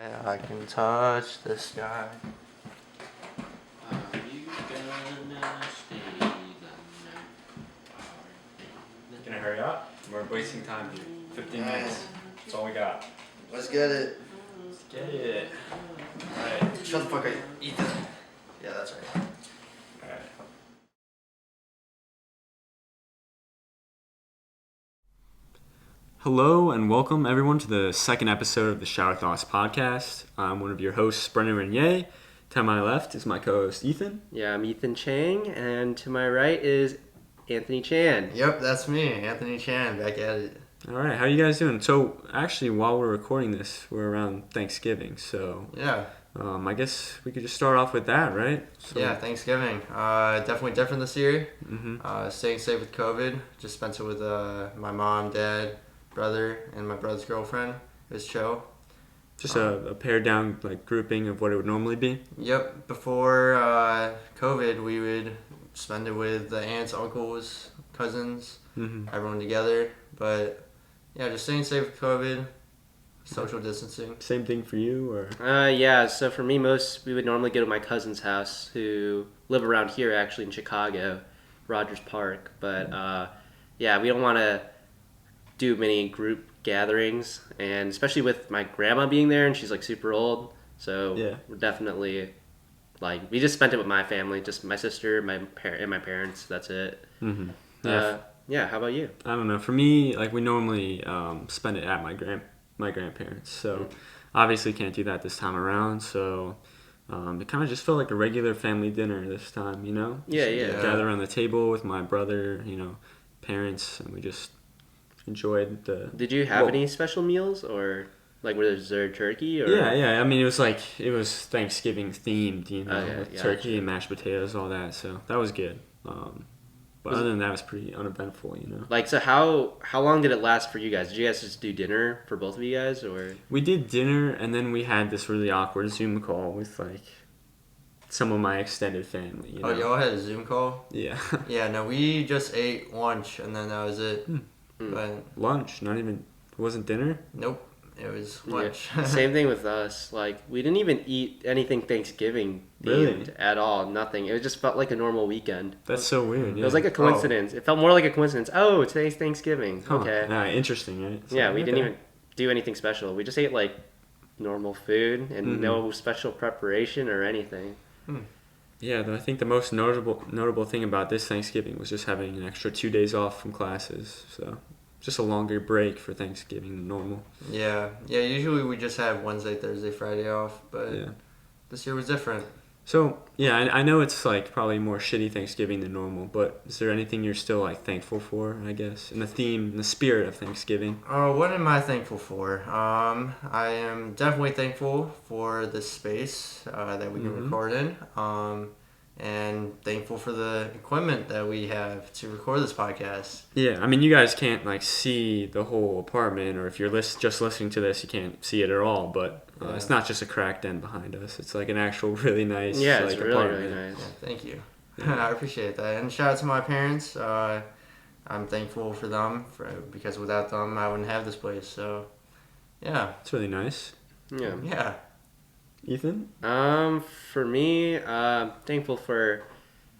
I can touch the sky. Are you gonna stay the night? Gonna hurry up? We're wasting time here. 15 minutes. That's all we got. Let's get it. Let's get it. Alright. Shut the fuck up, Ethan. Yeah, that's right. Alright. Hello and welcome everyone to the second episode of the Shower Thoughts podcast. I'm one of your hosts, Brennan. To my left is my co-host, Ethan. Yeah, I'm Ethan Chang, and to my right is Anthony Chan. Yep, that's me, Anthony Chan, back at it. Alright, how are you guys doing? So, actually, while we're recording this, we're around Thanksgiving, so... Yeah. I guess we could just start off with that, right? So, Yeah, Thanksgiving. Definitely different this year. Mm-hmm. Staying safe with COVID. Just spent it with my mom, dad, brother, and my brother's girlfriend. It was chill. Just a pared down grouping of what it would normally be. Yep. Before COVID, we would spend it with the aunts, uncles, cousins, everyone together. But yeah, just staying safe with COVID, social distancing. Same thing for you, or? Yeah, so for me, we would normally go to my cousin's house, who live around here, actually, in Chicago, Rogers Park. But yeah, we don't want to do many group gatherings, and especially with my grandma being there, and she's super old, so yeah. We're definitely we just spent it with my family, just my sister, and my parents. That's it. Mm-hmm. Yeah. How about you? I don't know. For me, we normally spend it at my grandparents, so obviously can't do that this time around. So it kind of just felt like a regular family dinner this time, you know? Yeah. Gather around the table with my brother, parents, and we just enjoyed the... Did you have any special meals, or was there turkey? Or? Yeah. I mean, it was Thanksgiving themed, with yeah, turkey and mashed potatoes, all that. So that was good. But other than that, it was pretty uneventful, So how long did it last for you guys? Did you guys just do dinner for both of you guys, or? We did dinner, and then we had this really awkward Zoom call with some of my extended family. Oh, y'all had a Zoom call? Yeah. Yeah, no, we just ate lunch, and then that was it. But lunch, not even... It wasn't dinner? Nope, it was lunch. Yeah. Same thing with us. We didn't even eat anything Thanksgiving themed at all. Nothing. It just felt like a normal weekend. That's so weird. Yeah. It was like a coincidence. It felt more like a coincidence. Oh, today's Thanksgiving. Huh. Okay. Interesting, right? So, yeah, we didn't even do anything special. We just ate normal food and no special preparation or anything. Yeah, I think the most notable thing about this Thanksgiving was just having an extra 2 days off from classes. So just a longer break for Thanksgiving than normal. Yeah. Usually we just have Wednesday, Thursday, Friday off, but this year was different. So yeah, I know it's probably more shitty Thanksgiving than normal, but is there anything you're still thankful for? I guess in the spirit of Thanksgiving. Oh, what am I thankful for? I am definitely thankful for the space that we can record in. And thankful for the equipment that we have to record this podcast. Yeah, I mean, you guys can't see the whole apartment, or if you're just listening to this, you can't see it at all. But it's not just a cracked end behind us; it's an actual really nice it's really apartment. Really nice. Yeah, thank you. Yeah. I appreciate that, and shout out to my parents. I'm thankful for them because without them, I wouldn't have this place. So, yeah, it's really nice. Yeah. Ethan? For me, thankful for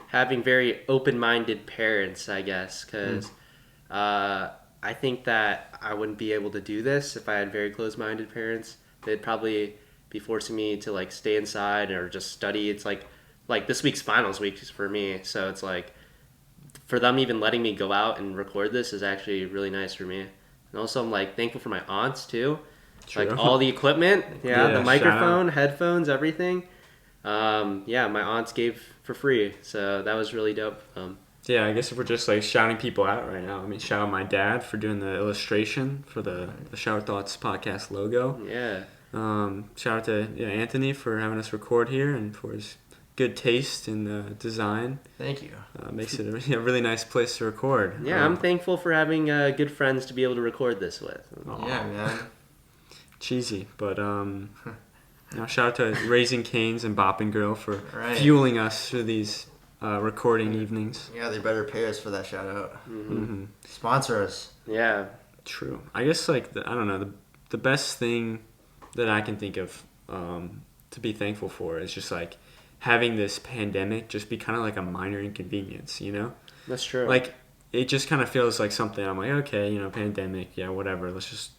having very open-minded parents, I guess, because I think that I wouldn't be able to do this if I had very closed-minded parents. They'd probably be forcing me to stay inside or just study. It's like this week's finals week for me, so it's for them even letting me go out and record this is actually really nice for me. And also I'm thankful for my aunts too. True. All the equipment, the microphone, headphones, everything. My aunts gave for free, so that was really dope. Yeah, I guess if we're just shouting people out right now, I mean, shout out my dad for doing the illustration for the Shower Thoughts podcast logo. Yeah. Shout out to Anthony for having us record here and for his good taste in the design. Thank you. Makes it a really nice place to record. Yeah, I'm thankful for having good friends to be able to record this with. Yeah, man. Cheesy, but shout out to Raising Cane's and Boppin' Girl for fueling us through these recording evenings. Yeah, they better pay us for that shout out. Sponsor us. Yeah. True. I guess I don't know, the best thing that I can think of to be thankful for. It's just like having this pandemic just be kind of like a minor inconvenience, you know? That's true. Like, it just kind of feels like something I'm like, okay, pandemic, yeah, whatever, let's just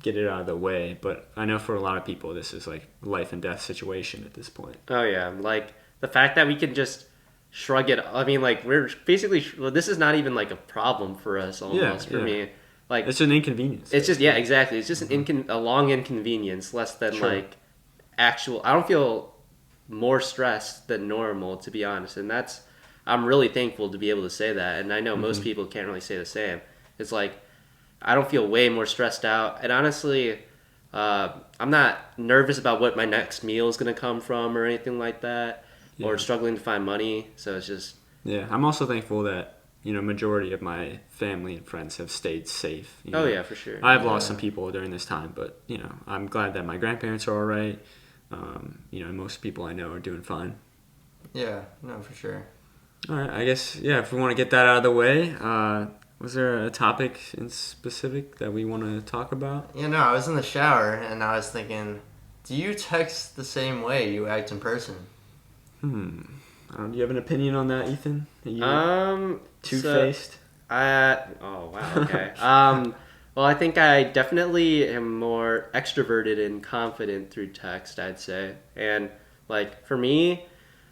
get it out of the way. But I know for a lot of people, this is like life and death situation at this point. Oh yeah, like the fact that we can just shrug it. I mean, like we're basically this is not even like a problem for us almost for me. Like it's an inconvenience. It's just exactly. It's just a long inconvenience, less than like actual. I don't feel more stressed than normal, to be honest, and I'm really thankful to be able to say that. And I know most people can't really say the same. It's like I don't feel way more stressed out, and honestly, I'm not nervous about what my next meal is going to come from or anything like that, or struggling to find money. So it's just I'm also thankful that majority of my family and friends have stayed safe. Oh yeah, for sure. I've lost some people during this time, but I'm glad that my grandparents are all right. Most people I know are doing fine. Yeah, no, for sure. All right, I guess if we want to get that out of the way, was there a topic in specific that we want to talk about? No, I was in the shower and I was thinking, do you text the same way you act in person? Do you have an opinion on that, Ethan? Two-faced? Oh wow, okay. Well, I think I definitely am more extroverted and confident through text, I'd say. And like for me,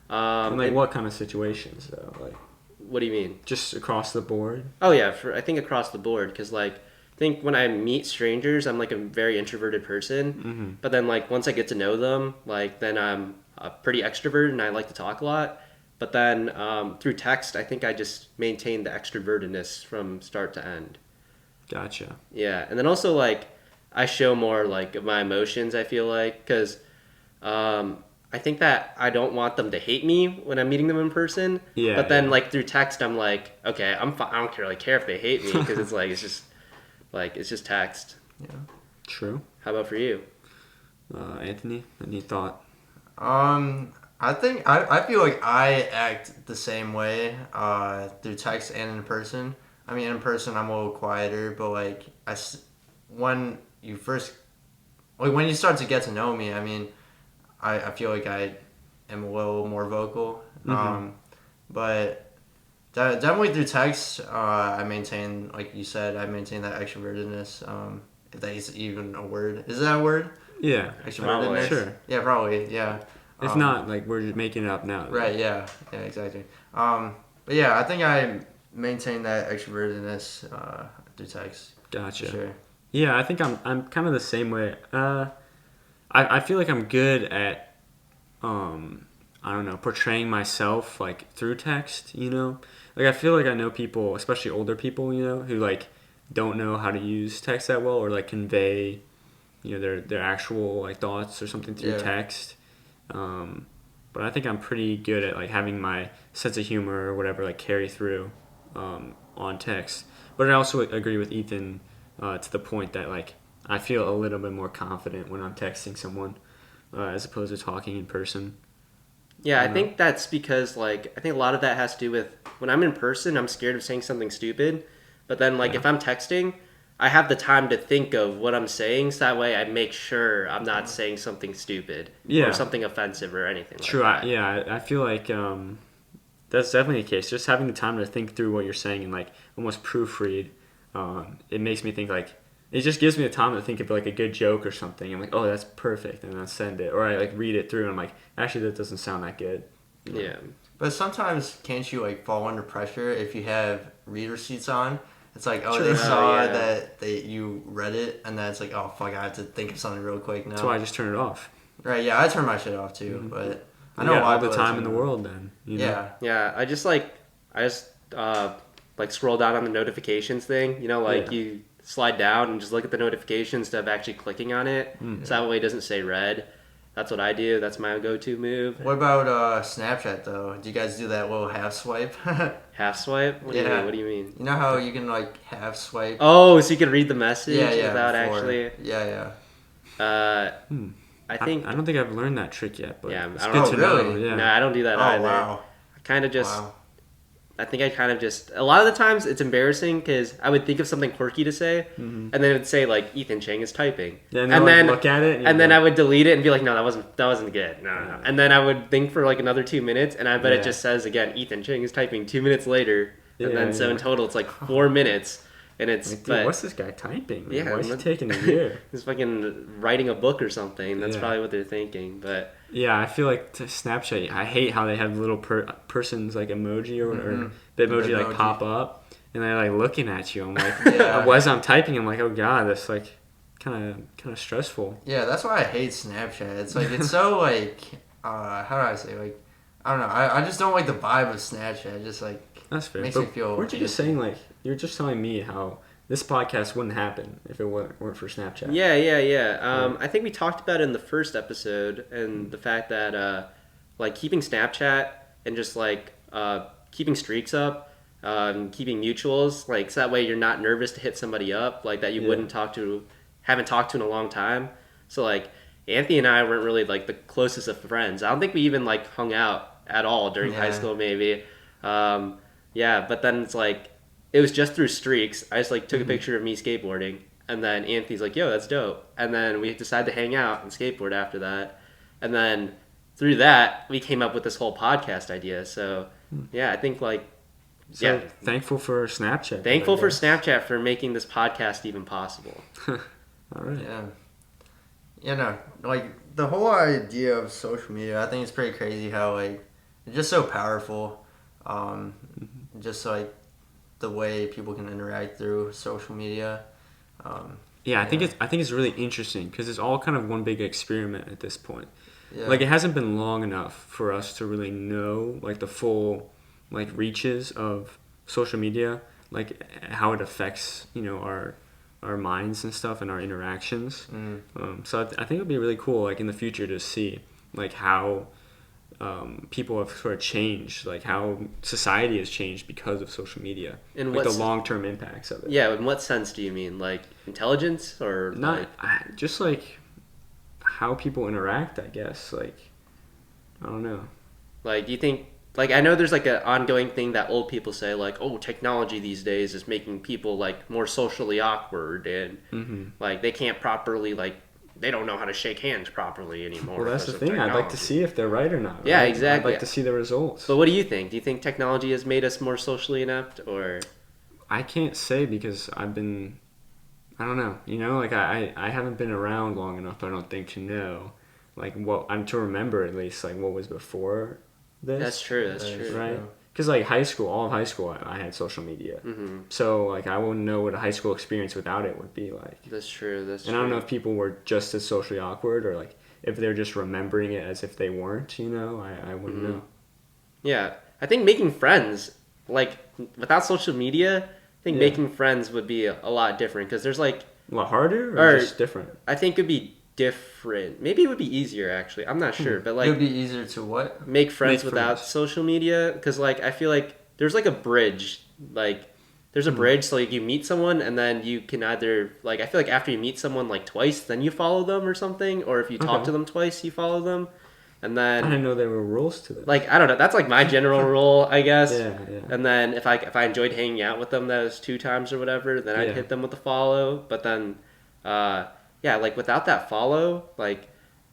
what kind of situations though? Like, what do you mean? Just across the board? Oh yeah, I think across the board, because like I think when I meet strangers, I'm like a very introverted person. But then like once I get to know them, like then I'm a pretty extroverted and I like to talk a lot. But then through text, I think I just maintain the extrovertedness from start to end. Gotcha. Yeah, and then also like I show more like of my emotions. I feel like because I think that I don't want them to hate me when I'm meeting them in person. Yeah. But then like through text, I'm like, okay, I don't really care if they hate me because it's just text. Yeah. True. How about for you? Anthony, any thought? I think I feel like I act the same way through text and in person. I mean, in person I'm a little quieter, but like when you start to get to know me, I mean, I feel like I am a little more vocal. But definitely through text, I maintain, like you said, I maintain that extrovertedness. If that is even a word, is that a word? Yeah, extrovertedness. Sure. Yeah, probably. Yeah. If not, like we're just making it up now. Right. Yeah. Yeah. Exactly. But yeah, I think I maintain that extrovertedness through text. Gotcha. For sure. Yeah, I think I'm kind of the same way. I feel like I'm good at I don't know, portraying myself like through text. Like I feel like I know people, especially older people, who like don't know how to use text that well or like convey, their actual like thoughts or something through text. But I think I'm pretty good at like having my sense of humor or whatever like carry through on text. But I also agree with Ethan to the point that like I feel a little bit more confident when I'm texting someone as opposed to talking in person. Yeah, I think that's because like I think a lot of that has to do with when I'm in person, I'm scared of saying something stupid. But then like if I'm texting, I have the time to think of what I'm saying, so that way I make sure I'm not saying something stupid or something offensive or anything True, like that. I feel like that's definitely the case. Just having the time to think through what you're saying and like almost proofread, it makes me think like, it just gives me the time to think of like a good joke or something. I'm like, oh, that's perfect, and then I send it. Or I like read it through and I'm like, actually that doesn't sound that good. Yeah. But sometimes can't you like fall under pressure if you have reader seats on? It's like, oh, they True. saw that you read it, and then it's like, oh, fuck, I have to think of something real quick now. That's why I just turn it off. Right, yeah, I turn my shit off too, but I know all why the time in the world then. Yeah. Yeah, I just like scroll down on the notifications thing, you slide down and just look at the notifications instead of actually clicking on it. So that way it doesn't say red. That's what I do. That's my go-to move. What about Snapchat though? Do you guys do that little half swipe? Half swipe? What do you mean? You know how you can like half swipe? Oh, so you can read the message before. without actually. Yeah. I think I don't think I've learned that trick yet, but yeah, it's good to really? know. Yeah. No, I don't do that Oh either. wow. I kind of just I think I kind of just a lot of the times it's embarrassing because I would think of something quirky to say, and then it would say like Ethan Chang is typing, Yeah, and then look at it, and then I would delete it and be like, no, that wasn't good, no. And then I would think for like another 2 minutes, and I bet it just says again, Ethan Chang is typing 2 minutes later, and then so in total it's like 4 minutes. And it's like, dude, what's this guy typing? Yeah, why is he taking a year? He's fucking writing a book or something. That's probably what they're thinking. But yeah, I feel like Snapchat. I hate how they have little persons like emoji or the emoji like pop up, and they're like looking at you. I'm like, as I'm typing, I'm like, oh god, that's like kind of stressful. Yeah, that's why I hate Snapchat. It's like it's so like how do I say, like I don't know. I just don't like the vibe of Snapchat. Just like that's fair. Makes me feel. Weren't you just saying like you were just telling me how this podcast wouldn't happen if it weren't for Snapchat? Yeah. I think we talked about it in the first episode, and the fact that like keeping Snapchat and just like keeping streaks up, keeping mutuals, like so that way you're not nervous to hit somebody up like that you haven't talked to in a long time. So like Anthony and I weren't really like the closest of friends. I don't think we even like hung out at all during high school maybe. But then it's like it was just through streaks. I just like took a picture of me skateboarding, and then Anthony's like, yo, that's dope. And then we decided to hang out and skateboard after that. And then through that, we came up with this whole podcast idea. So I think like thankful for Snapchat. Thankful for Snapchat for making this podcast even possible. All right. Yeah. You know, like the whole idea of social media, I think it's pretty crazy how like it's just so powerful. Just like the way people can interact through social media. I think it's really interesting because it's all kind of one big experiment at this point. Yeah. Like it hasn't been long enough for us to really know like the full like reaches of social media, like how it affects our minds and stuff and our interactions. So I think it would be really cool like in the future to see like how people have sort of changed, like how society has changed because of social media, and like the long-term impacts of it. Yeah, in what sense do you mean? Like intelligence or not? Just like how people interact, I guess. Like I don't know. Like, do you think? Like, I know there's like an ongoing thing that old people say, like, oh, technology these days is making people like more socially awkward, and like they can't properly they don't know how to shake hands properly anymore. Well, that's the thing. I'd like to see if they're right or not. Right? Yeah, exactly. I'd like to see the results. But what do you think? Do you think technology has made us more socially inept, or? I can't say because I don't know. Like I haven't been around long enough, I don't think, to know, like what I'm to remember at least, like what was before this. That's true. That's true. Right. Because like all of high school, I had social media. So like I wouldn't know what a high school experience without it would be like. That's true. And I don't know if people were just as socially awkward or like if they're just remembering it as if they weren't. I wouldn't know. Yeah, I think making friends like without social media, I think making friends would be a lot different because there's like a lot harder or just different. I think it'd be different. Maybe it would be easier actually. I'm not sure, but like it would be easier to what? Make friends without social media, because like I feel like there's like a bridge. Like there's a bridge, so like you meet someone and then you can either like I feel like after you meet someone like twice, then you follow them or something, or if you talk to them twice, you follow them. And then I didn't know there were rules to that. Like I don't know, that's like my general rule, I guess. Yeah. And then if I enjoyed hanging out with them those 2 times or whatever, then I'd hit them with the follow. But then like without that follow, like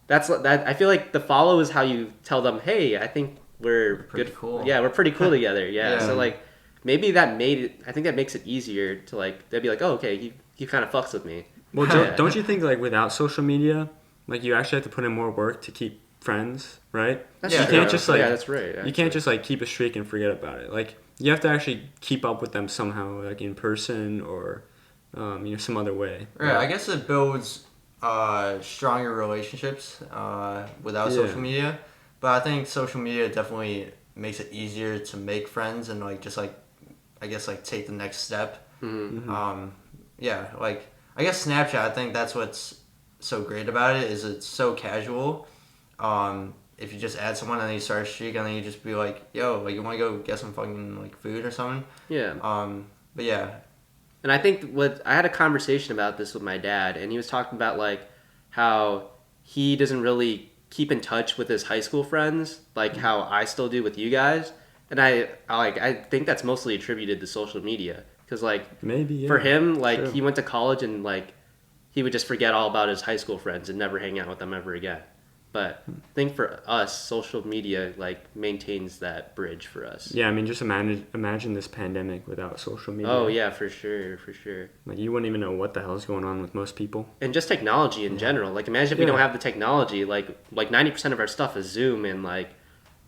that I feel like the follow is how you tell them, hey, I think we're pretty good. Cool. Yeah, we're pretty cool together. Yeah. So like maybe that made it. I think that makes it easier to like they'd be like, oh, okay, he kind of fucks with me. Well, don't you think like without social media, like you actually have to put in more work to keep friends, right? That's you true. Can't just like that's right. Actually. You can't just like keep a streak and forget about it. Like you have to actually keep up with them somehow, like in person or some other way. Right. I guess it builds stronger relationships without social media, but I think social media definitely makes it easier to make friends and like just like I guess like take the next step. Like I guess Snapchat, I think that's what's so great about it is it's so casual. If you just add someone and then you start a streak and then you just be like, yo, like you want to go get some fucking like food or something. But yeah. And I think I had a conversation about this with my dad, and he was talking about like how he doesn't really keep in touch with his high school friends like how I still do with you guys. And I think that's mostly attributed to social media because like Maybe, yeah. for him, like True. he went to college and like he would just forget all about his high school friends and never hang out with them ever again. But I think for us, social media like maintains that bridge for us. Yeah, I mean, just imagine this pandemic without social media. Oh yeah, for sure, for sure. Like, you wouldn't even know what the hell's going on with most people. And just technology in general. Like imagine if we don't have the technology. Like 90% of our stuff is Zoom and like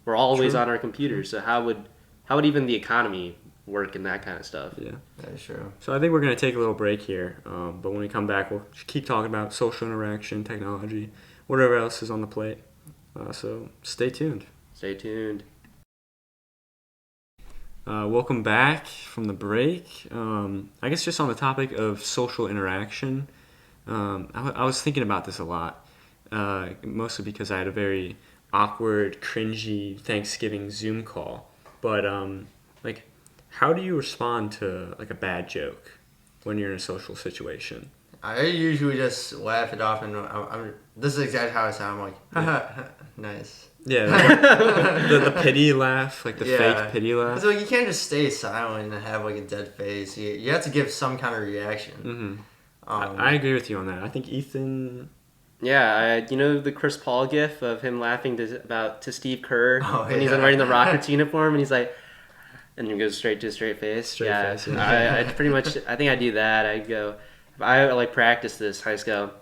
we're always True. on our computers. So how would even the economy work and that kind of stuff? Yeah. That is true. So I think we're going to take a little break here. But when we come back, we'll keep talking about social interaction, technology, whatever else is on the plate. So stay tuned. Stay tuned. Welcome back from the break. I guess just on the topic of social interaction, I was thinking about this a lot, mostly because I had a very awkward, cringy Thanksgiving Zoom call. But like, how do you respond to like a bad joke when you're in a social situation? I usually just laugh it off, and this is exactly how I sound. I'm like, haha, nice. Yeah, like, the pity laugh, like the fake pity laugh. So you can't just stay silent and have like a dead face. You have to give some kind of reaction. Mm-hmm. I agree with you on that. I think Ethan. Yeah, you know the Chris Paul gif of him laughing to Steve Kerr when he's yeah. wearing the Rockets uniform and he's like, and he goes straight to straight face. Face, I pretty much, I think I do that. I go, if I like practice this, I just go,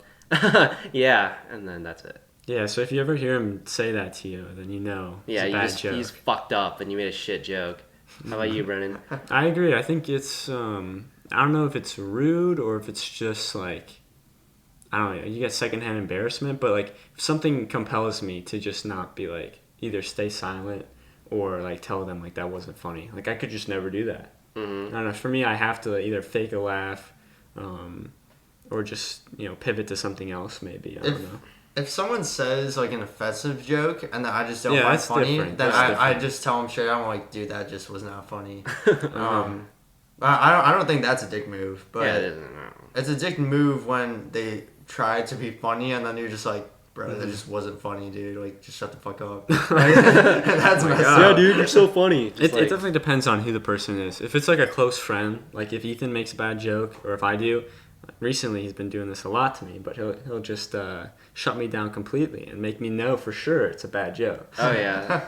yeah, and then that's it. Yeah, so if you ever hear him say that to you, then you know it's a bad joke. He's fucked up and you made a shit joke. How about you, Brennan? I agree. I think it's, I don't know if it's rude or if it's just like, I don't know, you get secondhand embarrassment, but like if something compels me to just not be like, either stay silent or like tell them like that wasn't funny. Like I could just never do that. Mm-hmm. I don't know, for me I have to either fake a laugh or just, pivot to something else maybe. I don't know. If someone says like an offensive joke and that I just don't find that's funny, different. then That's I different. just tell them straight. I'm like, dude, that just was not funny. I don't think that's a dick move, but Yeah, it isn't. it's a dick move when they try to be funny and then you're just like, bro, Mm-hmm. that just wasn't funny, dude. Like, just shut the fuck up. That's messed God. up. dude, you're so funny. It definitely depends on who the person is. If it's like a close friend, like if Ethan makes a bad joke, or if I do, recently he's been doing this a lot to me, but he'll just shut me down completely and make me know for sure it's a bad joke. Oh yeah.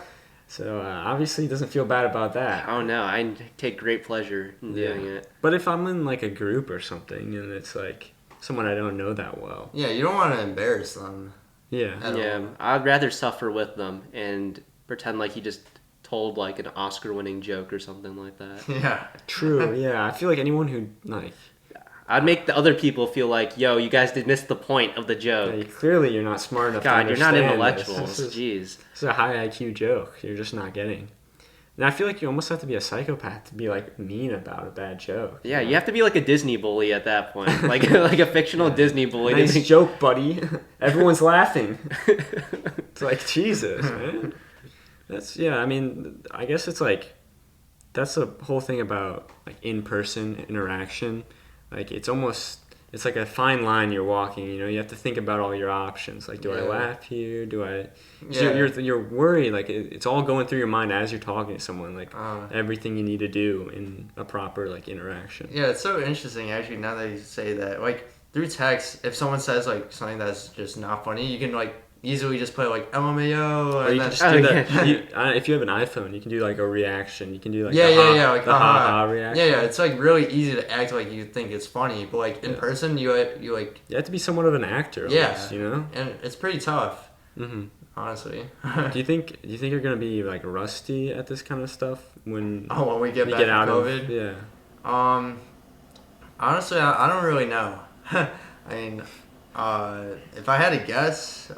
So obviously he doesn't feel bad about that. Oh no, I take great pleasure in doing it. But if I'm in like a group or something and it's like someone I don't know that well. Yeah, you don't want to embarrass them. Yeah. At all. Yeah, I'd rather suffer with them and pretend like he just told like an Oscar-winning joke or something like that. Yeah. True. Yeah. I feel like anyone who like. I'd make the other people feel like, yo, you guys did miss the point of the joke. Yeah, clearly you're not smart enough. God, to you're not understand intellectuals. This. Jeez. This is a high IQ joke. You're just not getting. And I feel like you almost have to be a psychopath to be like mean about a bad joke. Yeah, you have to be like a Disney bully at that point, like a fictional Disney bully. Nice joke, buddy. Everyone's laughing. It's like Jesus, man. I mean, I guess it's like that's the whole thing about like in-person interaction. Like it's like a fine line you're walking. You have to think about all your options. Like, do I laugh here? Do I? Yeah. You're worried. Like it's all going through your mind as you're talking to someone. Like everything you need to do in a proper like interaction. Yeah, it's so interesting actually. Now that you say that, like through text, if someone says like something that's just not funny, you can like easily just put like LMAO. Or And you then, can just do that. yeah. If you have an iPhone, you can do like a reaction. You can do like yeah, like the ha-ha reaction. Yeah, it's like really easy to act like you think it's funny, but like in person, you like. You have to be somewhat of an actor. Yeah, Almost, and it's pretty tough. Mm-hmm. Honestly. Do you think you're gonna be like rusty at this kind of stuff when when we get you back get out from COVID? of yeah? Honestly, I don't really know. I mean, if I had to guess,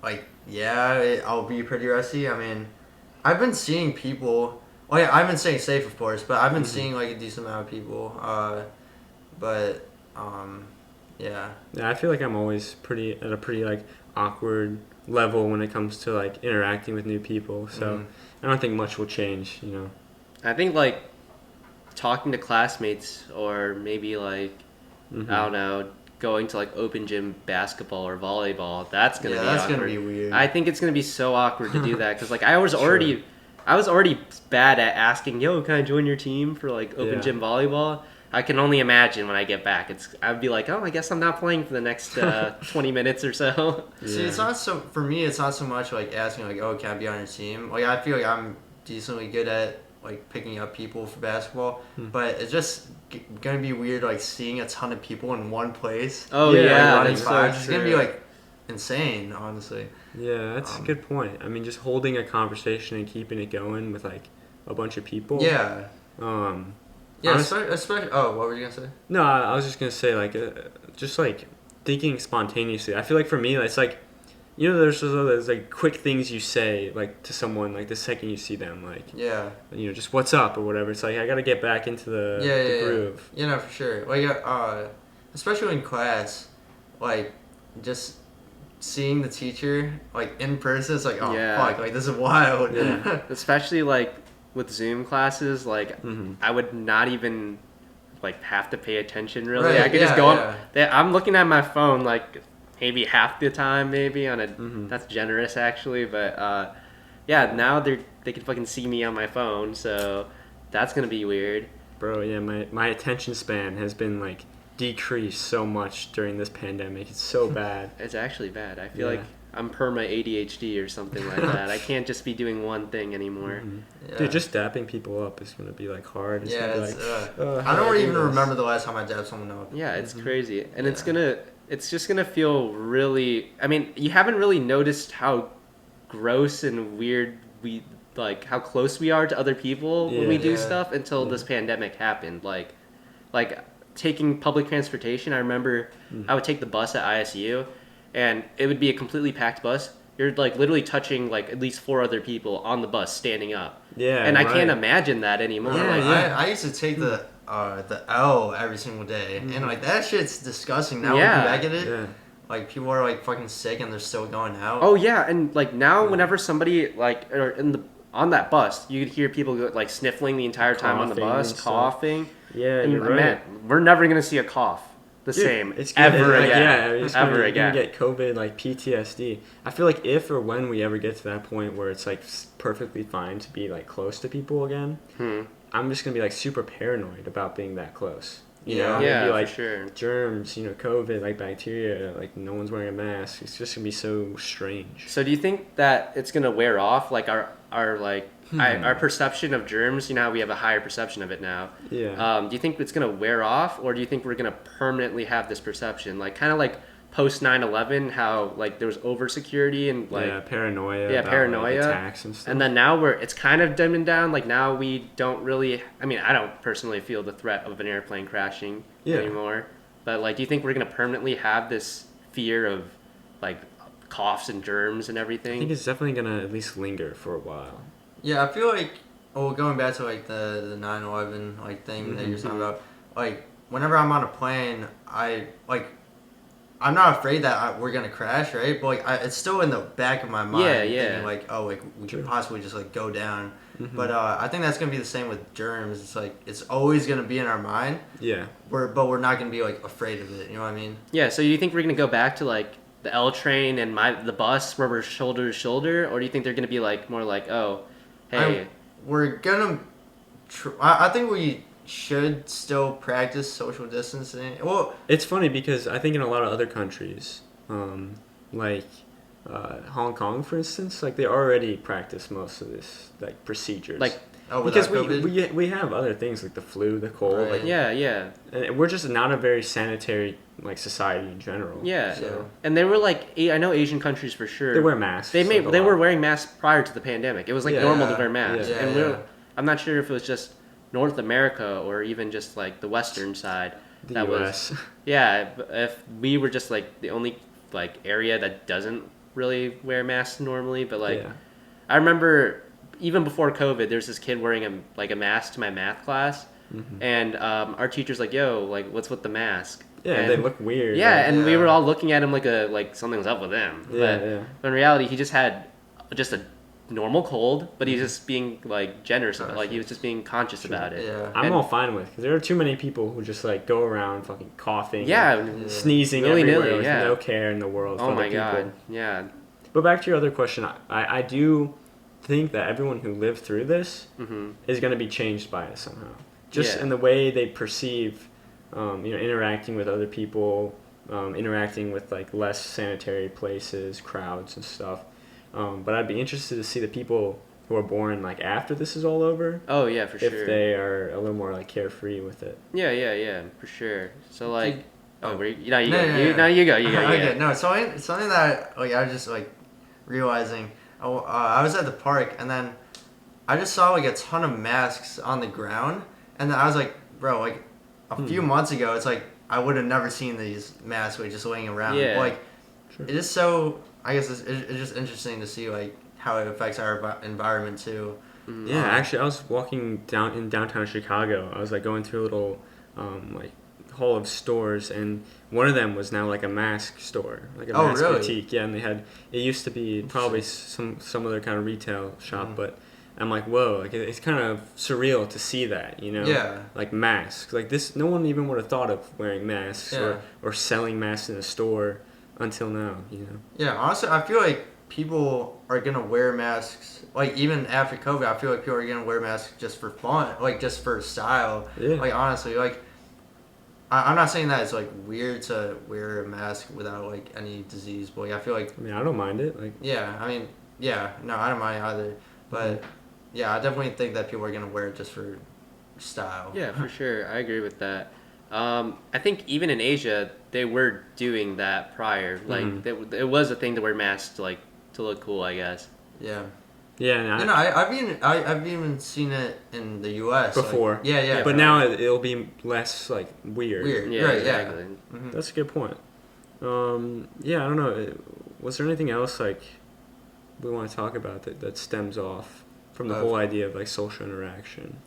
like, I'll be pretty rusty. I mean, I've been seeing people. Well, yeah, I've been staying safe, of course, but I've been seeing like a decent amount of people. Yeah. Yeah, I feel like I'm always at a pretty like awkward level when it comes to like interacting with new people. So I don't think much will change. I think like talking to classmates or maybe like I don't know, going to like open gym basketball or volleyball, that's gonna be that's awkward. gonna be weird. I think it's gonna be so awkward to do that because like I was I was already bad at asking, yo, can I join your team for like open gym volleyball? I can only imagine when I get back. I'd be like, oh, I guess I'm not playing for the next 20 minutes or so. See, it's not so for me. It's not so much like asking like, oh, can I be on your team? Like I feel like I'm decently good at like picking up people for basketball, but it's just gonna be weird like seeing a ton of people in one place. Oh Yeah, yeah, like, that's running so It's true. gonna be like insane, honestly. Yeah, that's a good point. I mean, just holding a conversation and keeping it going with like a bunch of people. Yeah. Yeah, especially. Oh, what were you gonna say? No, I was just gonna say like, just like thinking spontaneously. I feel like for me, it's like, you know, there's like quick things you say like to someone like the second you see them, like Yeah. you know, just what's up or whatever. It's like I gotta get back into the groove. Yeah, no, for sure. Like, especially in class, like just seeing the teacher like in person, it's like, oh fuck, like this is wild. Yeah. Especially like with Zoom classes, like I would not even like have to pay attention really. Right, I could just go up. I'm looking at my phone like maybe half the time, maybe on a. That's generous actually, but yeah, now they can fucking see me on my phone, so that's gonna be weird. Bro, yeah, my attention span has been like decreased so much during this pandemic. It's so bad. It's actually bad. I feel like I'm perma ADHD or something like that. I can't just be doing one thing anymore. Yeah. Dude, just dapping people up is gonna be like hard. It's gonna be like, I don't even remember the last time I dabbed someone up. Yeah, it's crazy, and it's just gonna feel really. I mean, you haven't really noticed how gross and weird how close we are to other people when we do stuff until this pandemic happened. Like taking public transportation. I remember I would take the bus at ISU, and it would be a completely packed bus. You're like literally touching like at least 4 other people on the bus standing up. Yeah, and I can't imagine that anymore. Yeah, I used to take the L every single day, and like that shit's disgusting. Now looking back at it, like people are like fucking sick and they're still going out. Oh yeah, and like now whenever somebody like or on that bus, you could hear people like sniffling the entire time on the bus, coughing. Yeah, and you're right. Man, we're never gonna see a cough the same it's ever like, again. Yeah, it's ever you're again. gonna get COVID, like PTSD. I feel like if or when we ever get to that point where it's like perfectly fine to be like close to people again, I'm just gonna be like super paranoid about being that close. You know, yeah, be, like, for sure. Germs, you know, COVID, like bacteria, like no one's wearing a mask. It's just gonna be so strange. So do you think that it's gonna wear off? Like our perception of germs, you know how we have a higher perception of it now. Yeah. Do you think it's gonna wear off, or do you think we're gonna permanently have this perception? Like kind of like post 9/11, how like there was over security and like paranoia. Yeah, about, paranoia. like, attacks and stuff. And then now it's kind of dimming down. Like now we don't really. I mean, I don't personally feel the threat of an airplane crashing anymore. But like, do you think we're gonna permanently have this fear of like coughs and germs and everything? I think it's definitely gonna at least linger for a while. Yeah, I feel like, going back to like the 9/11 like thing that you're talking about, like whenever I'm on a plane, I'm not afraid that we're gonna crash, right? But like it's still in the back of my mind, thinking like, oh, like we could possibly just like go down. But I think that's gonna be the same with germs. It's like it's always gonna be in our mind. Yeah. But we're not gonna be like afraid of it. You know what I mean? Yeah. So you think we're gonna go back to like the L train and the bus where we're shoulder to shoulder, or do you think they're gonna be like more like, oh, hey, we're gonna. I think we should still practice social distancing. Well, it's funny because I think in a lot of other countries, like Hong Kong, for instance, like they already practice most of this like procedures. Like because we have other things like the flu, the cold. Right. Like, yeah. And we're just not a very sanitary like society in general. Yeah. So. And they were like, I know Asian countries for sure. They wear masks. They were wearing masks prior to the pandemic. It was like normal to wear masks. Yeah. And I'm not sure if it was just North America or even just like the Western side. The US. Yeah, if we were just like the only like area that doesn't really wear masks normally, but like I remember even before COVID, there's this kid wearing a mask to my math class, and our teacher's like, "Yo, like what's with the mask?" Yeah, and they look weird. Yeah, and we were all looking at him like something was up with him. But in reality, he just had just a normal cold, but he's just being like generous about it. Like he was just being conscious about it. Yeah. I'm all fine with, because there are too many people who just like go around fucking coughing, sneezing Willy-nilly, everywhere with no care in the world. Oh for my other people. god, yeah. But back to your other question, I do think that everyone who lived through this Mm-hmm. is going to be changed by it somehow. Just Yeah. in the way they perceive, interacting with other people, interacting with like less sanitary places, crowds and stuff. But I'd be interested to see the people who are born like after this is all over, Oh yeah, for if sure. they are a little more like carefree with it. Yeah, for sure. So like, Did- oh, oh. were you, no, you No, go, no, you, no. no, you go, you go, Okay, yeah. no, something that like I was just like realizing. I was at the park and then I just saw like a ton of masks on the ground, and then I was like, bro, like a few months ago, it's like I would have never seen these masks like just laying around. Yeah. Like Sure. it is so. I guess it's just interesting to see like how it affects our environment too. Yeah, actually, I was walking down in downtown Chicago. I was like going through a little like hall of stores, and one of them was now like a mask store, like a Oh, mask really? boutique. Yeah, and they had it used to be probably some other kind of retail shop, but I'm like, whoa, like it's kind of surreal to see that, you know? Yeah. Like masks, like this, no one even would have thought of wearing masks Yeah. or selling masks in a store until now, you know? Yeah, honestly, I feel like people are gonna wear masks. Like even after COVID, I feel like people are gonna wear masks just for fun, like just for style. Yeah. Like honestly, like I'm not saying that it's like weird to wear a mask without like any disease, but like, I feel like I mean, I don't mind it. Like, yeah, I mean yeah, no, I don't mind either. But yeah, I definitely think that people are gonna wear it just for style. Yeah, for sure. I agree with that. I think even in Asia, they were doing that prior. Like, it was a thing to wear masks to, like, to look cool, I guess. Yeah. yeah, and You know, I've even seen it in the U.S. like- Before. yeah, yeah. but now it'll be less like weird. Weird. Yeah, Right, exactly. Mhm. That's a good point. Yeah, I don't know. Was there anything else like we want to talk about that stems off from the whole idea of like social interaction?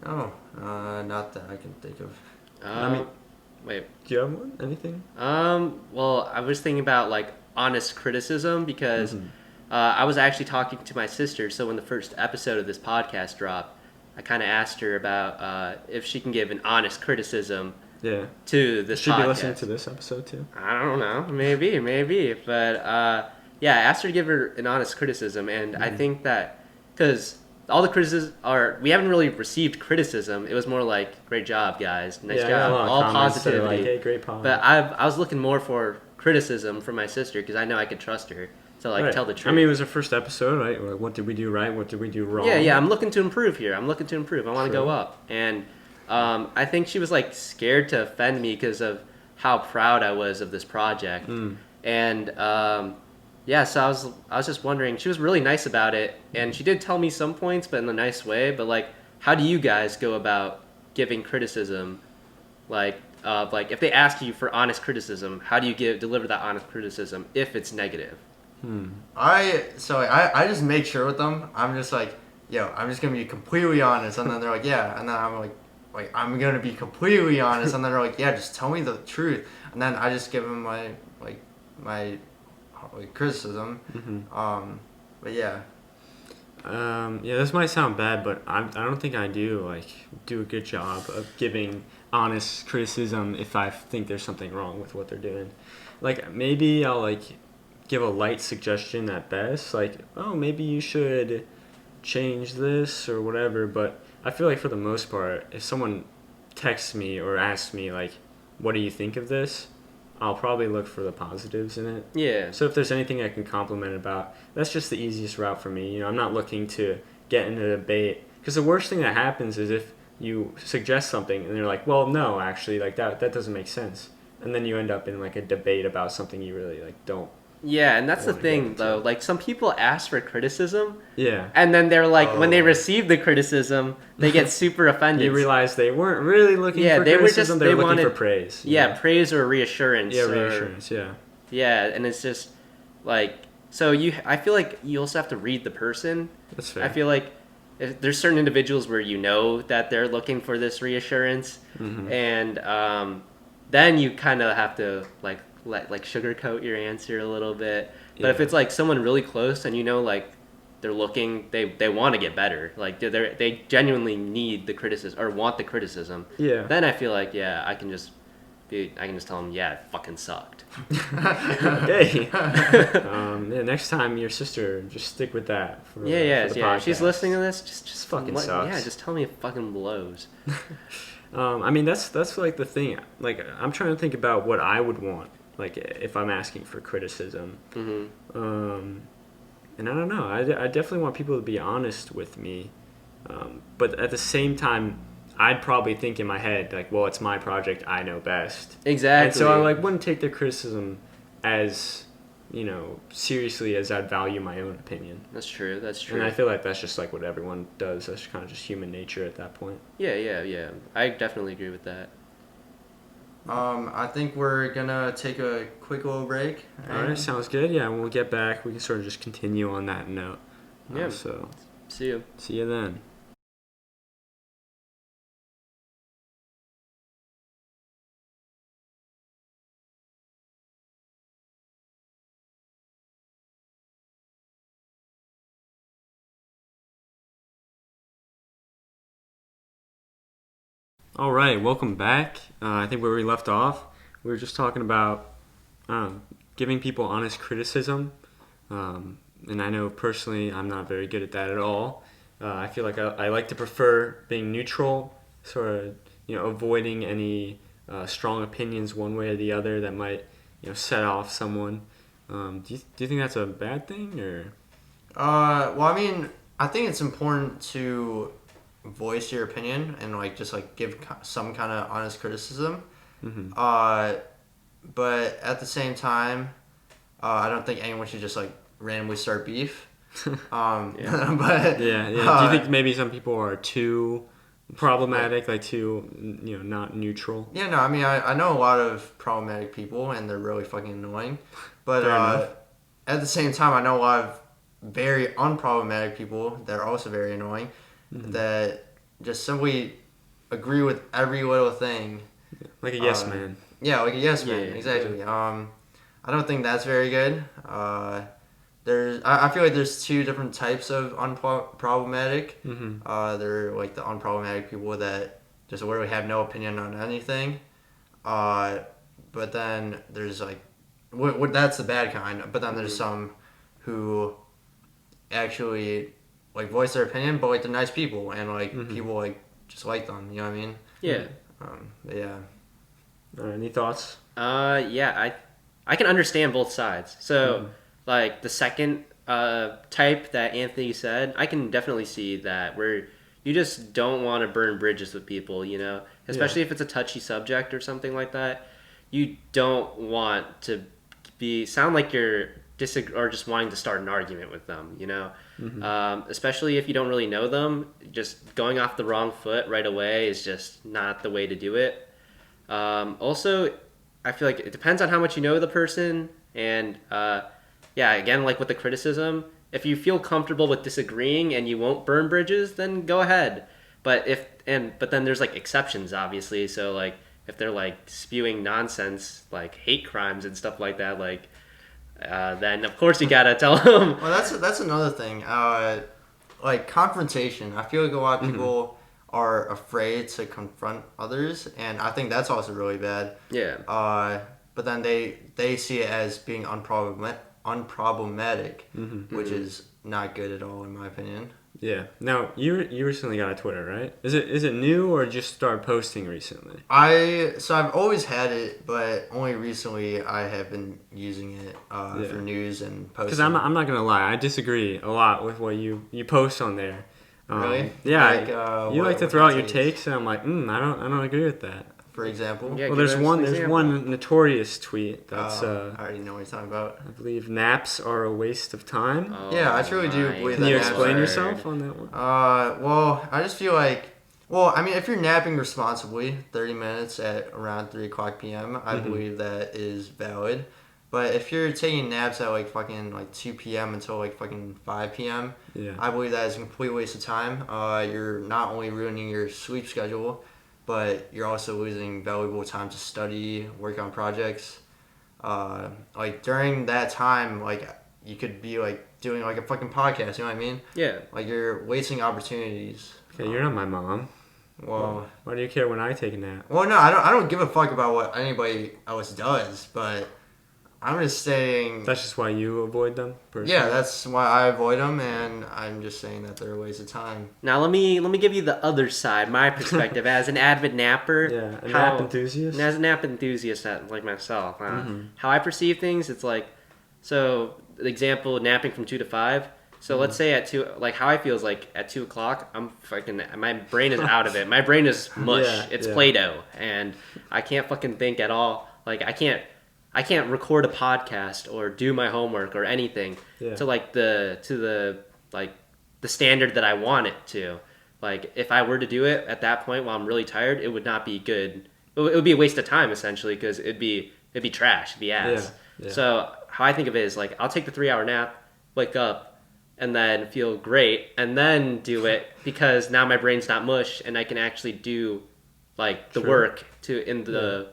No, not that I can think of. I mean- wait. Do you have one? Anything? Well, I was thinking about, like, honest criticism because I was actually talking to my sister. So when the first episode of this podcast dropped, I kind of asked her about if she can give an honest criticism Yeah. to this Should podcast. be listening to this episode too. I don't know. Maybe. But yeah, I asked her to give her an honest criticism, and I think that because all the criticisms we haven't really received criticism. It was more like, great job, guys. Nice Yeah, I got job. a lot of All comments that are positivity. like, hey, great pod. But I was looking more for criticism from my sister because I know I could trust her to like Right. tell the truth. I mean, it was our first episode, right? Like, what did we do right? What did we do wrong? yeah. I'm looking to improve here. I want to Sure. go up, and I think she was like scared to offend me because of how proud I was of this project, and yeah. So I was just wondering. She was really nice about it, and she did tell me some points, but in a nice way. But like, how do you guys go about giving criticism? Like if they ask you for honest criticism, how do you deliver that honest criticism if it's negative? I just make sure with them. I'm just like, yo, I'm just gonna be completely honest, and then they're like, yeah, and then I'm like I'm gonna be completely honest, and then they're like, yeah, just tell me the truth, and then I just give them my criticism. But yeah. Yeah, this might sound bad, but I don't think I do a good job of giving honest criticism if I think there's something wrong with what they're doing. Like maybe I'll like give a light suggestion at best, like, oh, maybe you should change this or whatever, but I feel like for the most part, if someone texts me or asks me like, what do you think of this? I'll probably look for the positives in it. Yeah. So if there's anything I can compliment about, that's just the easiest route for me. You know, I'm not looking to get into a debate, because the worst thing that happens is if you suggest something and they're like, well, no, actually, like that doesn't make sense, and then you end up in like a debate about something you really like don't. Yeah, and that's the wanna get thing into. though. Like some people ask for criticism, Yeah. and then they're like, when they Oh. receive the criticism, they get super offended. You realize they weren't really looking Yeah, for they were criticism, just- they were they looking for wanted- praise. Yeah, praise or reassurance. Yeah, or- reassurance, yeah. Yeah, and it's just like so. I feel like you also have to read the person. That's fair. I feel like if there's certain individuals where you know that they're looking for this reassurance, and then you kind of have to like sugarcoat your answer a little bit. But if Yeah. it's like someone really close and you know like they're looking, they want to get better, like they genuinely need the criticism or want the criticism. Yeah. Then I feel like I can just I can just tell them, yeah, it fucking sucked. Okay. Next time your sister, just stick with that. For, Yeah. For the If she's podcast. listening to this, just fucking sucks. Yeah, just tell me it fucking blows. I mean, that's like the thing. Like, I'm trying to think about what I would want. Like, if I'm asking for criticism. Mm-hmm. And I don't know. I definitely want people to be honest with me. But at the same time, I'd probably think in my head, like, well, it's my project. I know best. Exactly. And so I, like, wouldn't take their criticism as, seriously as I'd value my own opinion. That's true. And I feel like that's just, like, what everyone does. That's kind of just human nature at that point. Yeah. I definitely agree with that. I think we're gonna take a quick little break. All right, sounds good. Yeah, when we get back, we can sort of just continue on that note. Yeah. So, See you. see you then. All right, welcome back. I think where we left off, we were just talking about giving people honest criticism. And I know personally I'm not very good at that at all. I feel like I like to prefer being neutral, sort of, avoiding any strong opinions one way or the other that might, set off someone. Do you think that's a bad thing, or? Well, I mean, I think it's important to voice your opinion and just give some kind of honest criticism. Mm-hmm. But at the same time, I don't think anyone should just randomly start beef. Yeah. But Do you think maybe some people are too problematic, too not neutral? Yeah, no, I mean I know a lot of problematic people and they're really fucking annoying, but at the same time I know a lot of very unproblematic people that are also very annoying. Mm-hmm. That just simply agree with every little thing. Like a yes man. Yeah, like a yes man, exactly. Yeah. I don't think that's very good. I feel like there's two different types of unproblematic. Mm-hmm. They're the unproblematic people that just literally have no opinion on anything. But then there's that's the bad kind. But then there's some who actually voice their opinion, but they're nice people and mm-hmm. people just like them. You know what I mean? Yeah. Yeah. Any thoughts? Yeah, I can understand both sides. So, the second type that Anthony said, I can definitely see that where you just don't want to burn bridges with people, especially if it's a touchy subject or something like that. You don't want to sound like you're or just wanting to start an argument with them, Mm-hmm. Especially if you don't really know them. Just going off the wrong foot right away is just not the way to do it. Also, I feel like it depends on how much you know the person, and again, with the criticism, if you feel comfortable with disagreeing and you won't burn bridges, then go ahead. But then there's exceptions, obviously. So if they're spewing nonsense, hate crimes and stuff like that, then of course you gotta tell them. Well, that's another thing. Confrontation. I feel like a lot of people are afraid to confront others, and I think that's also really bad. Yeah. But then they see it as being unproblematic, which is not good at all, in my opinion. Yeah. Now, you recently got a Twitter, right? Is it new or just started posting recently? So I've always had it, but only recently I have been using it for news and posting. Because I'm not gonna lie, I disagree a lot with what you post on there. Really? Yeah. You like to throw out your takes, and I'm like, I don't agree with that. For example? Yeah, well, there's one notorious tweet that's I already know what you're talking about. I believe naps are a waste of time. Oh, yeah, I truly do believe that. Can you explain yourself on that one? Well, I just feel I mean, if you're napping responsibly, 30 minutes at around 3 o'clock p.m., I believe that is valid. But if you're taking naps at 2 p.m. until fucking 5 p.m., I believe that is a complete waste of time. You're not only ruining your sleep schedule, but you're also losing valuable time to study, work on projects. During that time, you could be doing a fucking podcast. You know what I mean? Yeah. You're wasting opportunities. Okay, you're not my mom. Well, why do you care when I take a nap? well, no, I don't give a fuck about what anybody else does, but I'm just saying. That's just why you avoid them. Personally? Yeah, that's why I avoid them, and I'm just saying that they're a waste of time. Now let me give you the other side, my perspective as an avid napper. Yeah, a nap enthusiast. And as a nap enthusiast like myself, how I perceive things, it's like, so the example napping from 2 to 5. So let's say at 2, like how I feel is like at 2 o'clock, I'm fucking, my brain is out of it. My brain is mush. It's Play-Doh, and I can't fucking think at all. Like I can't record a podcast or do my homework or anything to like the standard that I want it to. Like if I were to do it at that point while I'm really tired, it would not be good. It would be a waste of time essentially because it'd be trash, it'd be ass. Yeah. So how I think of it is like I'll take the 3-hour nap, wake up, and then feel great, and then do it because now my brain's not mush and I can actually do like the work in the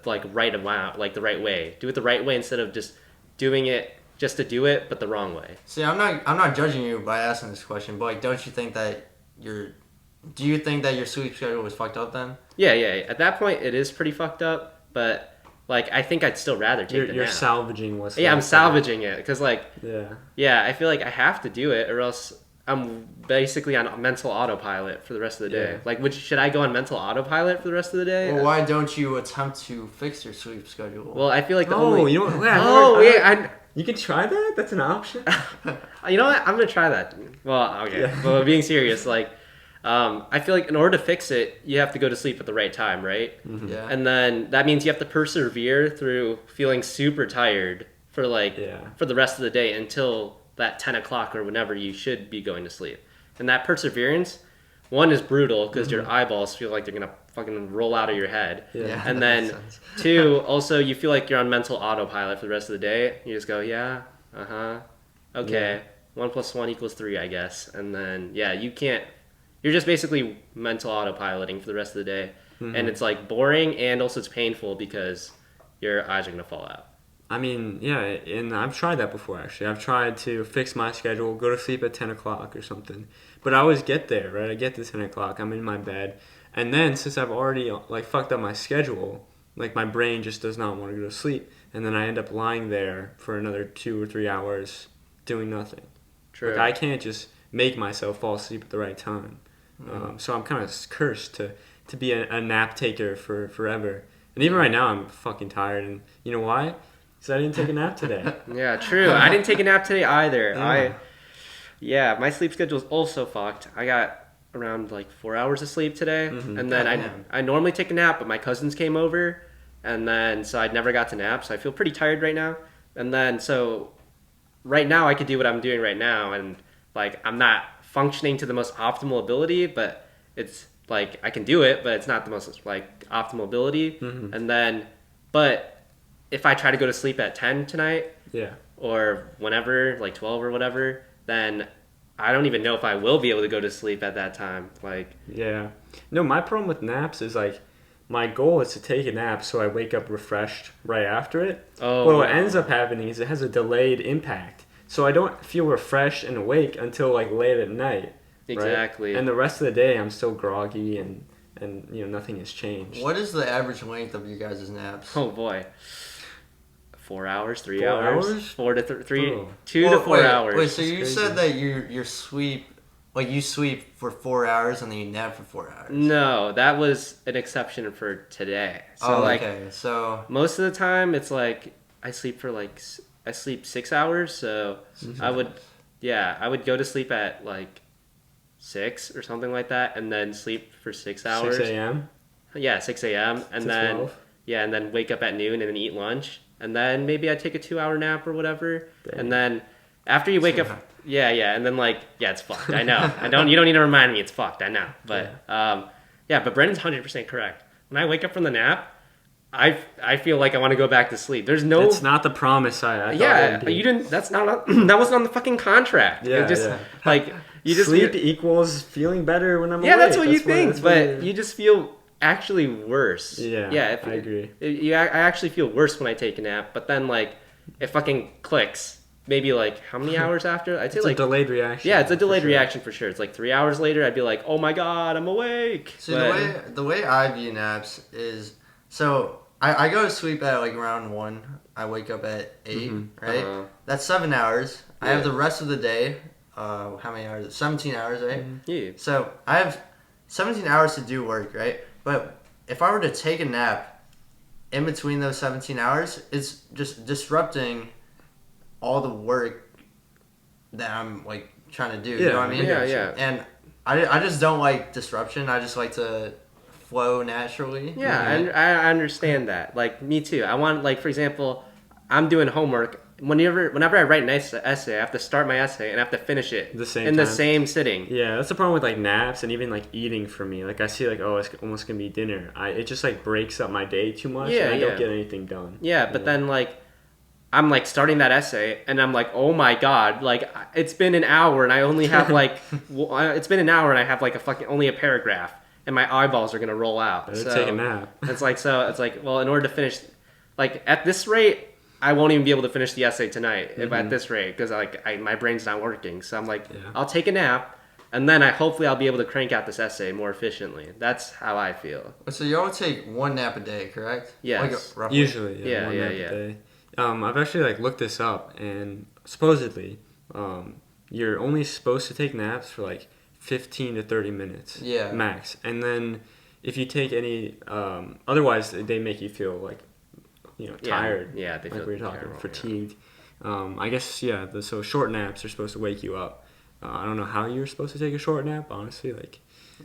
like right amount, like the right way. Do it the right way instead of just doing it just to do it, but the wrong way. See, I'm not judging you by asking this question, but like, don't you think that do you think that your sleep schedule was fucked up then? Yeah. At that point, it is pretty fucked up, but like I think I'd still rather take the nap. You're salvaging what's Yeah, I'm salvaging it because like yeah, I feel like I have to do it or else I'm basically on mental autopilot for the rest of the day. Like, should I go on mental autopilot for the rest of the day? Well, why don't you attempt to fix your sleep schedule? Well, I feel like you know what? You can try that. That's an option. You know what? I'm gonna try that. Well, okay. Yeah. But being serious, like, I feel like in order to fix it, you have to go to sleep at the right time, right? Mm-hmm. Yeah. And then that means you have to persevere through feeling super tired for for the rest of the day until that 10 o'clock or whenever you should be going to sleep. And that perseverance, one, is brutal because your eyeballs feel like they're going to fucking roll out of your head. Yeah, and then 2, also you feel like you're on mental autopilot for the rest of the day. You just go, okay, 1 + 1 = 3, I guess. And then, you're just basically mental autopiloting for the rest of the day. Mm-hmm. And it's like boring and also it's painful because your eyes are going to fall out. I mean, yeah, and I've tried that before, actually. I've tried to fix my schedule, go to sleep at 10 o'clock or something. But I always get there, right? I get to 10 o'clock, I'm in my bed. And then, since I've already, like, fucked up my schedule, like, my brain just does not want to go to sleep. And then I end up lying there for another 2 or 3 hours doing nothing. True. Like, I can't just make myself fall asleep at the right time. So I'm kind of cursed to be a nap taker for forever. And even right now, I'm fucking tired. And you know why? Because I didn't take a nap today. Yeah, true. I didn't take a nap today either. My sleep schedule is also fucked. I got around like 4 hours of sleep today. Mm-hmm. And then I normally take a nap, but my cousins came over. And then, so I never got to nap. So I feel pretty tired right now. And then, so right now I could do what I'm doing right now. And like, I'm not functioning to the most optimal ability, but it's like, I can do it, but it's not the most like optimal ability. Mm-hmm. And then, but if I try to go to sleep at 10 tonight, or whenever, like 12 or whatever, then I don't even know if I will be able to go to sleep at that time. Like, no, my problem with naps is like, my goal is to take a nap so I wake up refreshed right after it. But what ends up happening is it has a delayed impact. So I don't feel refreshed and awake until like late at night. Exactly. Right? And the rest of the day I'm still groggy and you know, nothing has changed. What is the average length of you guys' naps? Oh boy. 4 hours, 3 4 hours? 4 to 3, oh. 2 to 4 hours. Wait, so you said that you sleep, like you sleep for 4 hours and then you nap for 4 hours? No, that was an exception for today. So okay. So most of the time it's like I sleep 6 hours, so I would go to sleep at like 6 or something like that and then sleep for 6 hours. 6 a.m.? Yeah, 6 a.m. and then 12? And then wake up at noon and then eat lunch. And then maybe I'd take a 2-hour nap or whatever. Dang. And then after you wake up, and then like, it's fucked. I know. You don't need to remind me it's fucked. I know. But but Brennan's 100% correct. When I wake up from the nap, I feel like I want to go back to sleep. There's no. It's not the promise I thought you didn't. That's not. That wasn't on the fucking contract. Like you just sleep equals feeling better when I'm awake. Yeah, that's what you think, but you just feel actually worse. Yeah, I agree. I actually feel worse when I take a nap, but then like it fucking clicks maybe like how many hours after? I'd say It's like a delayed reaction. yeah, it's a delayed for sure. reaction for sure. It's like 3 hours later, I'd be like, oh my god, I'm awake. See, But- the way I view naps is so I go to sleep at like around 1. I wake up at 8, right? Uh-huh. That's 7 hours. I have Yeah. the rest of the day. How many hours? 17 hours, right? Yeah. So I have 17 hours to do work, right? But if I were to take a nap in between those 17 hours, it's just disrupting all the work that I'm like trying to do. You know what I mean? Yeah. And I just don't like disruption. I just like to flow naturally. Yeah, I understand that. Like me too. I want like for example, I'm doing homework. Whenever I write an essay, I have to start my essay and I have to finish it The same in the time. same sitting. Yeah, that's the problem with like naps and even like eating for me. Like I see like, oh, it's almost gonna be dinner. It just like breaks up my day too much, Yeah, and I yeah. don't get anything done. Yeah, but then like I'm like starting that essay and I'm like, oh my god, like it's been an hour and I only have like it's been an hour and I have like only a paragraph and my eyeballs are gonna roll out. Better So take a nap. it's like well, in order to finish, like at this rate, I won't even be able to finish the essay tonight if at this rate because like my brain's not working. So I'm like, Yeah. I'll take a nap. And then hopefully I'll be able to crank out this essay more efficiently. That's how I feel. So you all take 1 nap a day, correct? Yes. Like, roughly. Usually, Yeah, one yeah, nap a yeah. day. I've actually like looked this up, and supposedly, you're only supposed to take naps for like 15 to 30 minutes, Yeah. max. And then if you take any, otherwise they make you feel like, tired. Yeah, they like feel we were talking, terrible, yeah. fatigued. I guess so short naps are supposed to wake you up. I don't know how you're supposed to take a short nap, honestly. Like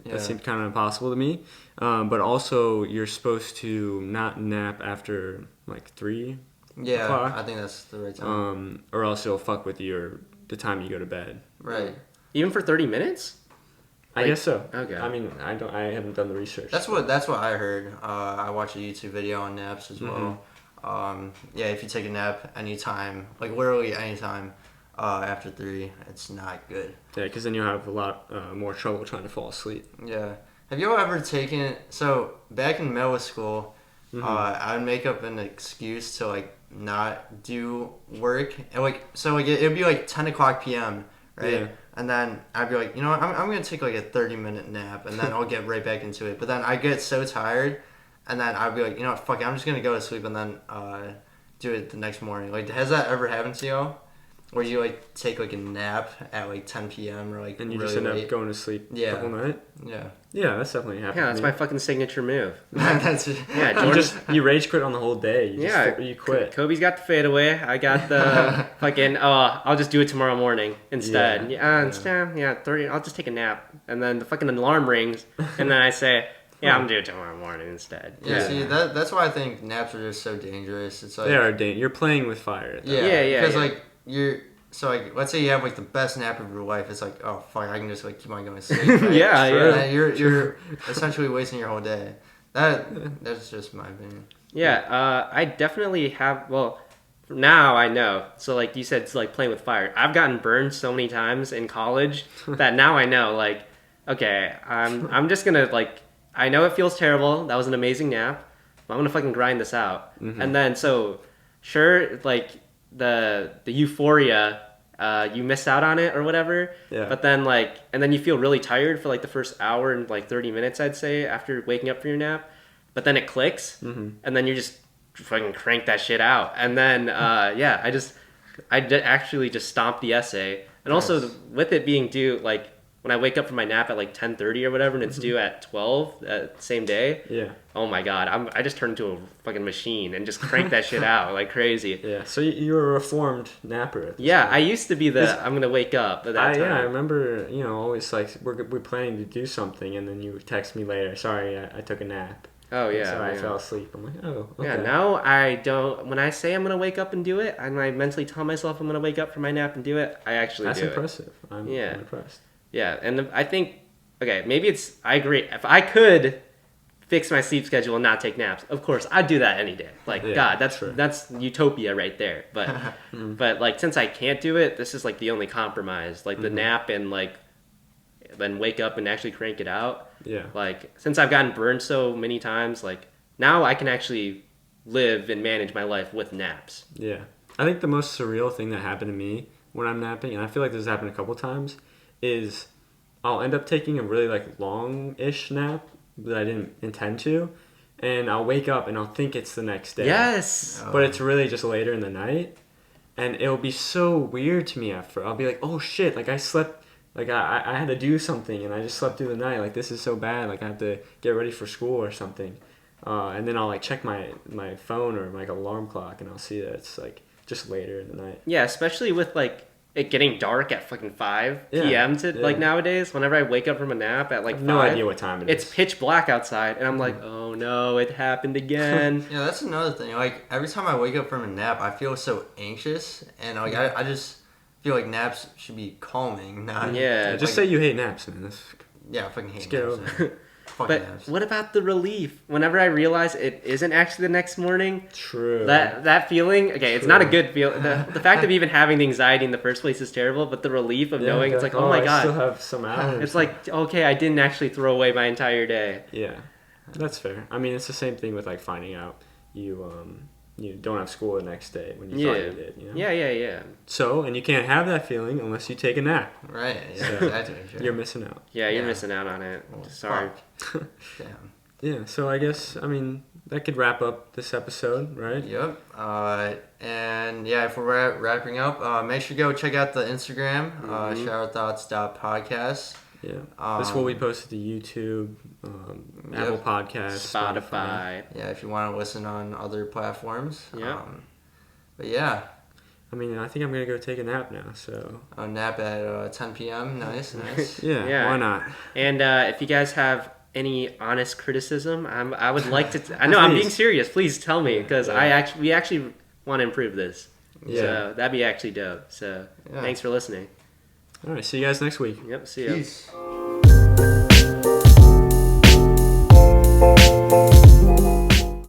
that seemed kind of impossible to me. But also you're supposed to not nap after like 3 Yeah, o'clock. I think that's the right time. Or else it'll fuck with the time you go to bed. Right. Even for 30 minutes? I Like- guess so. okay. I mean, I haven't done the research. That's what I heard. I watched a YouTube video on naps as well. Yeah, if you take a nap anytime, like literally anytime after 3, it's not good. Yeah, because then you'll have a lot more trouble trying to fall asleep. Yeah. Have you all ever taken? So back in middle school, I would make up an excuse to like not do work, and it'd be like 10 o'clock p.m. right? Yeah. And then I'd be like, you know what, I'm gonna take like a 30-minute nap, and then I'll get right back into it. But then I get so tired, and then I'd be like, you know what, fuck it, I'm just gonna go to sleep and then do it the next morning. Like, has that ever happened to y'all? Where you like take like a nap at like 10 p.m. or like And you really just end late? up going to sleep Yeah. the whole night? Yeah. Yeah, that's definitely happened. Yeah, that's to my me. fucking signature move. That's Yeah, You Jordan. you rage quit on the whole day. You quit. Kobe's got the fadeaway. I got the fucking. I'll just do it tomorrow morning instead. Yeah. 30. I'll just take a nap, and then the fucking alarm rings, and then I say, yeah, I'm gonna do it tomorrow morning instead. Yeah, see, that's why I think naps are just so dangerous. It's like They are you're playing with fire. Yeah, because yeah. like let's say you have like the best nap of your life. It's like, oh fuck, I can just like keep on going to sleep. Right? Yeah, Sure. yeah. And then you're essentially wasting your whole day. That's just my opinion. Yeah, I definitely have. Well, now I know. So, like you said, it's like playing with fire. I've gotten burned so many times in college that now I know. Like, okay, I'm just gonna like. I know it feels terrible. That was an amazing nap. But I'm gonna fucking grind this out. And then sure, like the euphoria. You missed out on it or whatever. Yeah. But then and then you feel really tired for like the first hour and like 30 minutes, I'd say, after waking up from your nap. But then it clicks, and then you just fucking crank that shit out. And then I actually just stomped the essay. And also with it being due, like when I wake up from my nap at like 10:30 or whatever, and it's due at 12 that same day. Yeah. Oh my god, I just turned into a fucking machine and just crank that shit out like crazy. Yeah. So you're a reformed napper. At this Yeah, point. I used to be I'm gonna wake up at that time. Yeah, I remember, always like we're planning to do something, and then you text me later. Sorry, I took a nap. Oh yeah. So I yeah. fell asleep. I'm like, oh. Okay. Yeah, now I don't. When I say I'm gonna wake up and do it, and I mentally tell myself I'm gonna wake up from my nap and do it, I actually That's do it. impressive. I'm impressed. Yeah, and I think maybe I agree. If I could fix my sleep schedule and not take naps, of course I'd do that any day. Like Yeah, God, sure. that's utopia right there. But but like since I can't do it, this is like the only compromise. Like the nap and like then wake up and actually crank it out. Yeah. Like since I've gotten burned so many times, like now I can actually live and manage my life with naps. Yeah. I think the most surreal thing that happened to me when I'm napping, and I feel like this has happened a couple times, is I'll end up taking a really like long-ish nap that I didn't intend to, and I'll wake up and I'll think it's the next day. Yes. But it's really just later in the night, and it'll be so weird to me after. I'll be like, oh shit, like I slept, like I had to do something and I just slept through the night. Like this is so bad. Like I have to get ready for school or something. And then I'll like check my phone or like alarm clock, and I'll see that it's like just later in the night. Yeah, especially with like it getting dark at fucking 5 p.m. to like nowadays. Whenever I wake up from a nap at like 5, no idea what time it is. It's pitch black outside, and I'm like, oh no, it happened again. Yeah, that's another thing. Like every time I wake up from a nap, I feel so anxious, and like I just feel like naps should be calming, not Yeah. Just say you hate naps, man. I fucking hate get naps. over Man. Fucking But naps. what about the relief? Whenever I realize it isn't actually the next morning, True. that feeling, okay, it's not a good feel. The fact of even having the anxiety in the first place is terrible, but the relief of knowing it's like, oh my I god. still have some hours. It's like, okay, I didn't actually throw away my entire day. Yeah, that's fair. I mean, it's the same thing with like finding out you don't have school the next day when you thought you did. You know? Yeah. So, and you can't have that feeling unless you take a nap. Right. Yeah, So, exactly. Sure. You're missing out. Yeah, you're Yeah. missing out on it. Well, Sorry. fuck. Damn. Yeah. So I guess that could wrap up this episode, right? Yep. And yeah, if we're wrapping up, make sure to go check out the Instagram, showerthoughts.podcast. Yeah. This will be posted to YouTube, Apple Podcasts, Spotify. Yeah, if you want to listen on other platforms. Yeah. But yeah, I mean, I think I'm gonna go take a nap now. So a nap at 10 p.m. Nice. yeah, why not? And if you guys have any honest criticism, I would like to. I know I'm being serious. Please tell me, because we actually want to improve this. Yeah. So that'd be actually dope. So thanks for listening. All right, see you guys next week. Yep. See ya. Peace.